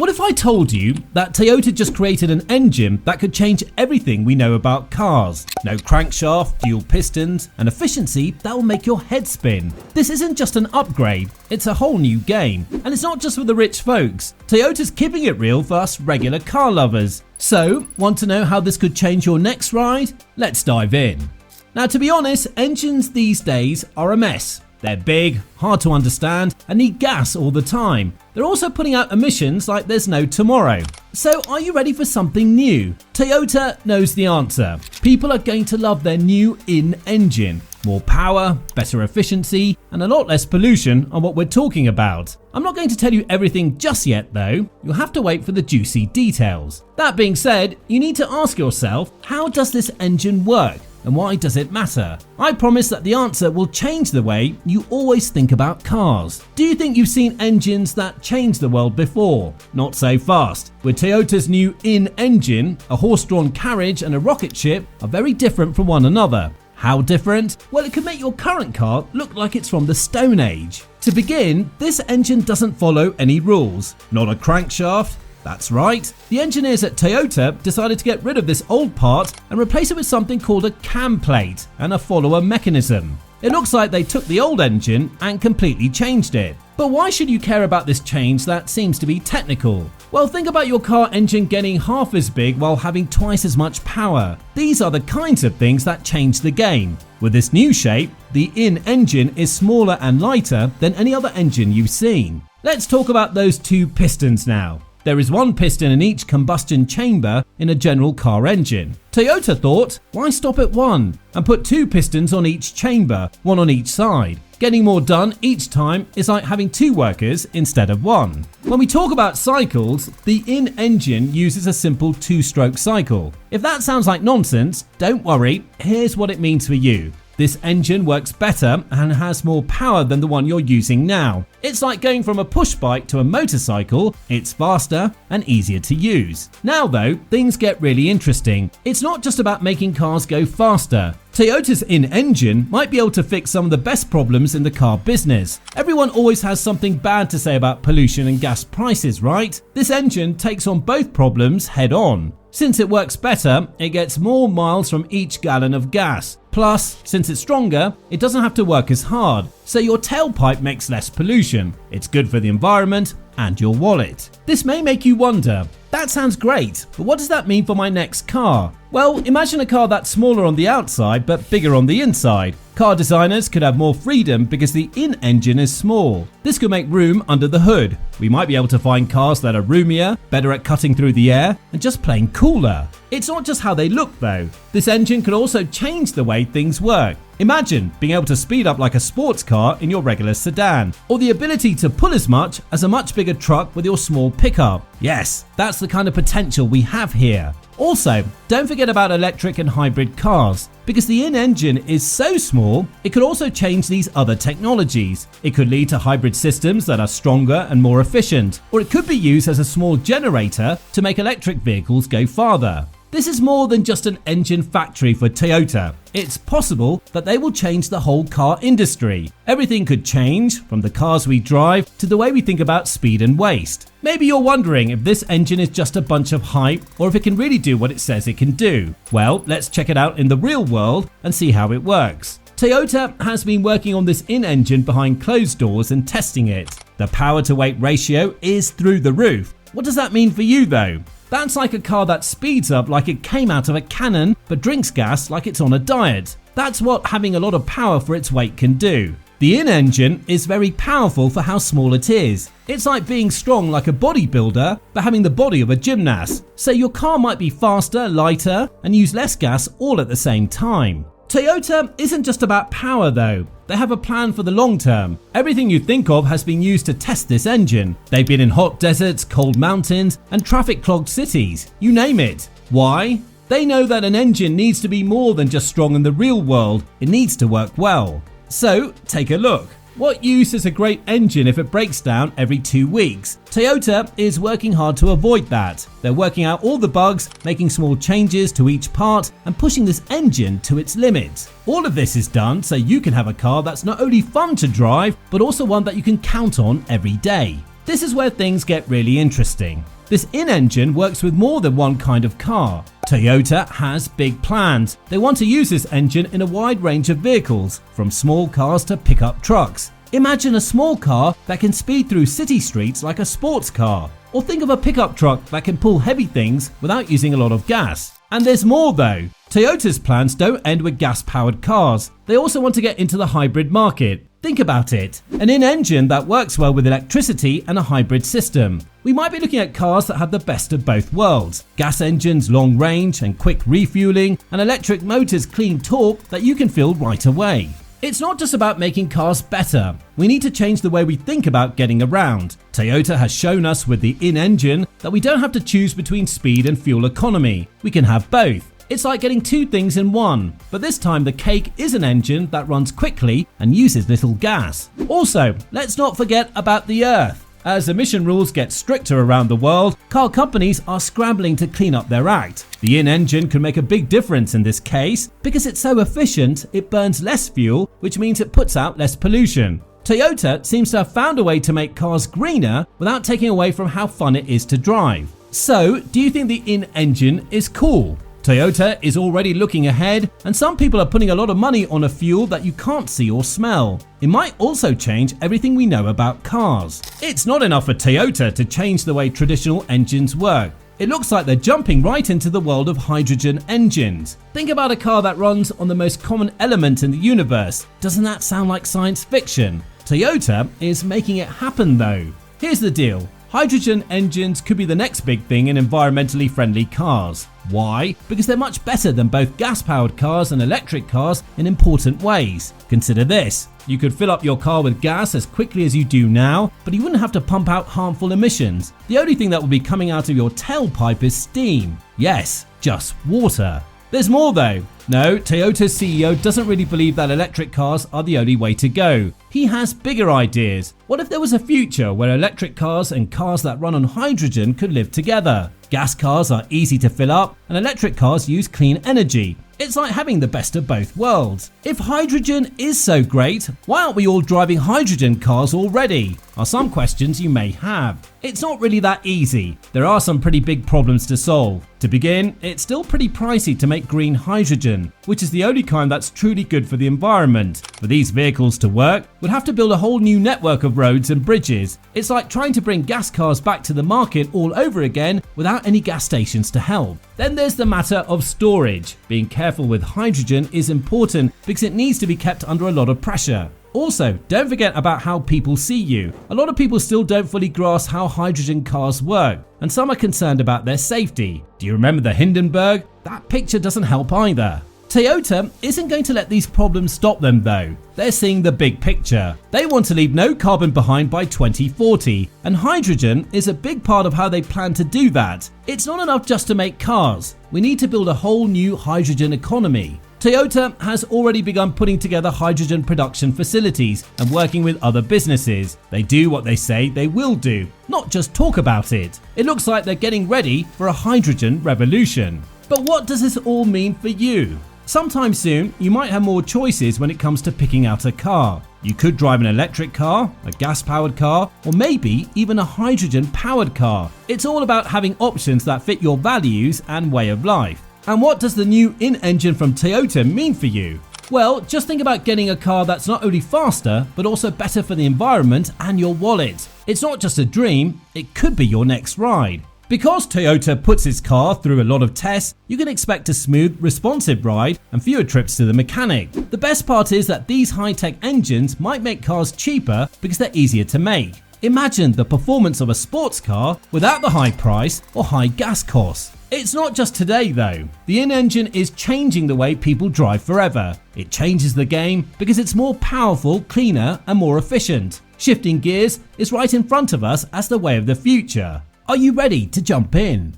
What if I told you that Toyota just created an engine that could change everything we know about cars? No crankshaft, dual pistons, and efficiency that will make your head spin. This isn't just an upgrade, it's a whole new game. And it's not just for the rich folks. Toyota's keeping it real for us regular car lovers. So, want to know how this could change your next ride? Let's dive in. Now, to be honest, engines these days are a mess. They're big, hard to understand, and need gas all the time. They're also putting out emissions like there's no tomorrow. So are you ready for something new? Toyota knows the answer. People are going to love their new in-engine. More power, better efficiency, and a lot less pollution are what we're talking about. I'm not going to tell you everything just yet though. You'll have to wait for the juicy details. That being said, you need to ask yourself, how does this engine work? And why does it matter? I promise that the answer will change the way you always think about cars. Do you think you've seen engines that changed the world before? Not so fast. With Toyota's new in-engine, a horse-drawn carriage and a rocket ship are very different from one another. How different? Well, it could make your current car look like it's from the Stone Age. To begin, this engine doesn't follow any rules. Not a crankshaft. That's right, the engineers at Toyota decided to get rid of this old part and replace it with something called a cam plate and a follower mechanism. It looks like they took the old engine and completely changed it. But why should you care about this change that seems to be technical? Well, think about your car engine getting half as big while having twice as much power. These are the kinds of things that change the game. With this new shape, the in-engine is smaller and lighter than any other engine you've seen. Let's talk about those two pistons now. There is one piston in each combustion chamber in a general car engine. Toyota thought, why stop at one? And put two pistons on each chamber, one on each side. Getting more done each time is like having two workers instead of one. When we talk about cycles, the in-engine uses a simple two-stroke cycle. If that sounds like nonsense, don't worry, here's what it means for you. This engine works better and has more power than the one you're using now. It's like going from a push bike to a motorcycle. It's faster and easier to use. Now though, things get really interesting. It's not just about making cars go faster. Toyota's in-engine might be able to fix some of the best problems in the car business. Everyone always has something bad to say about pollution and gas prices, right? This engine takes on both problems head on. Since it works better, it gets more miles from each gallon of gas. Plus, since it's stronger, it doesn't have to work as hard, so your tailpipe makes less pollution. It's good for the environment and your wallet. This may make you wonder, that sounds great, but what does that mean for my next car? Well, imagine a car that's smaller on the outside but bigger on the inside. Car designers could have more freedom because the in-engine is small. This could make room under the hood. We might be able to find cars that are roomier, better at cutting through the air, and just plain cooler. It's not just how they look though. This engine could also change the way things work. Imagine being able to speed up like a sports car in your regular sedan, or the ability to pull as much as a much bigger truck with your small pickup. Yes, that's the kind of potential we have here. Also, don't forget about electric and hybrid cars. Because the in-engine is so small, it could also change these other technologies. It could lead to hybrid systems that are stronger and more efficient, or it could be used as a small generator to make electric vehicles go farther. This is more than just an engine factory for Toyota. It's possible that they will change the whole car industry. Everything could change, from the cars we drive to the way we think about speed and waste. Maybe you're wondering if this engine is just a bunch of hype or if it can really do what it says it can do. Well, let's check it out in the real world and see how it works. Toyota has been working on this in-engine behind closed doors and testing it. The power-to-weight ratio is through the roof. What does that mean for you though? That's like a car that speeds up like it came out of a cannon but drinks gas like it's on a diet. That's what having a lot of power for its weight can do. The in-engine is very powerful for how small it is. It's like being strong like a bodybuilder but having the body of a gymnast. So your car might be faster, lighter, and use less gas all at the same time. Toyota isn't just about power though. They have a plan for the long term. Everything you think of has been used to test this engine. They've been in hot deserts, cold mountains, and traffic-clogged cities. You name it. Why? They know that an engine needs to be more than just strong in the real world. It needs to work well. So, take a look. What use is a great engine if it breaks down every 2 weeks? Toyota is working hard to avoid that. They're working out all the bugs, making small changes to each part, and pushing this engine to its limits. All of this is done so you can have a car that's not only fun to drive, but also one that you can count on every day. This is where things get really interesting. This in-engine works with more than one kind of car. Toyota has big plans. They want to use this engine in a wide range of vehicles, from small cars to pickup trucks. Imagine a small car that can speed through city streets like a sports car. Or think of a pickup truck that can pull heavy things without using a lot of gas. And there's more though. Toyota's plans don't end with gas-powered cars. They also want to get into the hybrid market. Think about it. An in-engine that works well with electricity and a hybrid system. We might be looking at cars that have the best of both worlds. Gas engines, long range and quick refueling, and electric motors, clean torque that you can feel right away. It's not just about making cars better. We need to change the way we think about getting around. Toyota has shown us with the in-engine that we don't have to choose between speed and fuel economy. We can have both. It's like getting two things in one, but this time the cake is an engine that runs quickly and uses little gas. Also, let's not forget about the Earth. As emission rules get stricter around the world, car companies are scrambling to clean up their act. The in-engine can make a big difference in this case because it's so efficient, it burns less fuel, which means it puts out less pollution. Toyota seems to have found a way to make cars greener without taking away from how fun it is to drive. So, do you think the in-engine is cool? Toyota is already looking ahead, and some people are putting a lot of money on a fuel that you can't see or smell. It might also change everything we know about cars. It's not enough for Toyota to change the way traditional engines work. It looks like they're jumping right into the world of hydrogen engines. Think about a car that runs on the most common element in the universe. Doesn't that sound like science fiction? Toyota is making it happen though. Here's the deal. Hydrogen engines could be the next big thing in environmentally friendly cars. Why? Because they're much better than both gas-powered cars and electric cars in important ways. Consider this. You could fill up your car with gas as quickly as you do now, but you wouldn't have to pump out harmful emissions. The only thing that would be coming out of your tailpipe is steam. Yes, just water. There's more though. No, Toyota's CEO doesn't really believe that electric cars are the only way to go. He has bigger ideas. What if there was a future where electric cars and cars that run on hydrogen could live together? Gas cars are easy to fill up and electric cars use clean energy. It's like having the best of both worlds. If hydrogen is so great, why aren't we all driving hydrogen cars already? Are some questions you may have. It's not really that easy. There are some pretty big problems to solve. To begin, it's still pretty pricey to make green hydrogen, which is the only kind that's truly good for the environment. For these vehicles to work, we'd have to build a whole new network of roads and bridges. It's like trying to bring gas cars back to the market all over again without any gas stations to help. Then there's the matter of storage. Being careful with hydrogen is important because it needs to be kept under a lot of pressure. Also, don't forget about how people see you. A lot of people still don't fully grasp how hydrogen cars work, and some are concerned about their safety. Do you remember the Hindenburg? That picture doesn't help either. Toyota isn't going to let these problems stop them though. They're seeing the big picture. They want to leave no carbon behind by 2040, and hydrogen is a big part of how they plan to do that. It's not enough just to make cars. We need to build a whole new hydrogen economy. Toyota has already begun putting together hydrogen production facilities and working with other businesses. They do what they say they will do, not just talk about it. It looks like they're getting ready for a hydrogen revolution. But what does this all mean for you? Sometime soon, you might have more choices when it comes to picking out a car. You could drive an electric car, a gas-powered car, or maybe even a hydrogen-powered car. It's all about having options that fit your values and way of life. And what does the new in-engine from Toyota mean for you? Well, just think about getting a car that's not only faster, but also better for the environment and your wallet. It's not just a dream, it could be your next ride. Because Toyota puts its car through a lot of tests, you can expect a smooth, responsive ride and fewer trips to the mechanic. The best part is that these high-tech engines might make cars cheaper because they're easier to make. Imagine the performance of a sports car without the high price or high gas costs. It's not just today though. The in-engine is changing the way people drive forever. It changes the game because it's more powerful, cleaner and more efficient. Shifting gears is right in front of us as the way of the future. Are you ready to jump in?